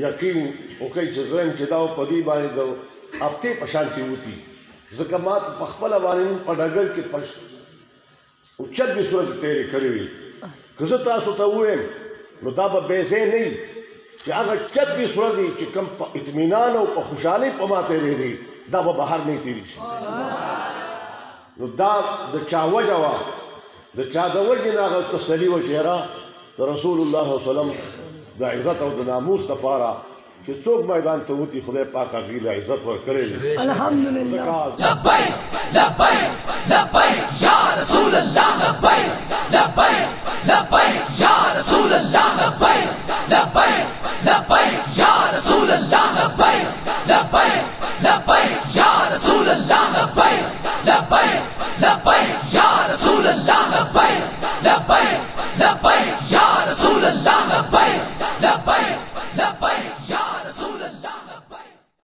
यकीन वकई जज़म चिदाओ पदी बानी दो आपते पशांति होती ज़कमात पखपला बानी पढ़ागल के पश उच्चत भी सूरत तेरे करी हुई कज़ता सुता हुए मुताबा बेज़े नहीं कि अगर चत भी सूरत चिकम इत्मीनान और खुशाली पमाते रह दी दाबा बाहर नहीं तीरी दा द चावजवा द चादवज ना अगर तसली व चेहरा तो रसूलुल्लाह सल्लम द इज्जत और द नामूस तपारा कि चौक मैदान तो होती खुदा पाक का गीला इज्जत पर करे अल्हम्दुलिल्लाह लब्बैक लब्बैक लब्बैक या रसूल अल्लाह लब्बैक लब्बैक लब्बैक या रसूल अल्लाह लब्बैक लब्बैक लब्बैक या रसूल अल्लाह लब्बैक लब्बैक लब्बैक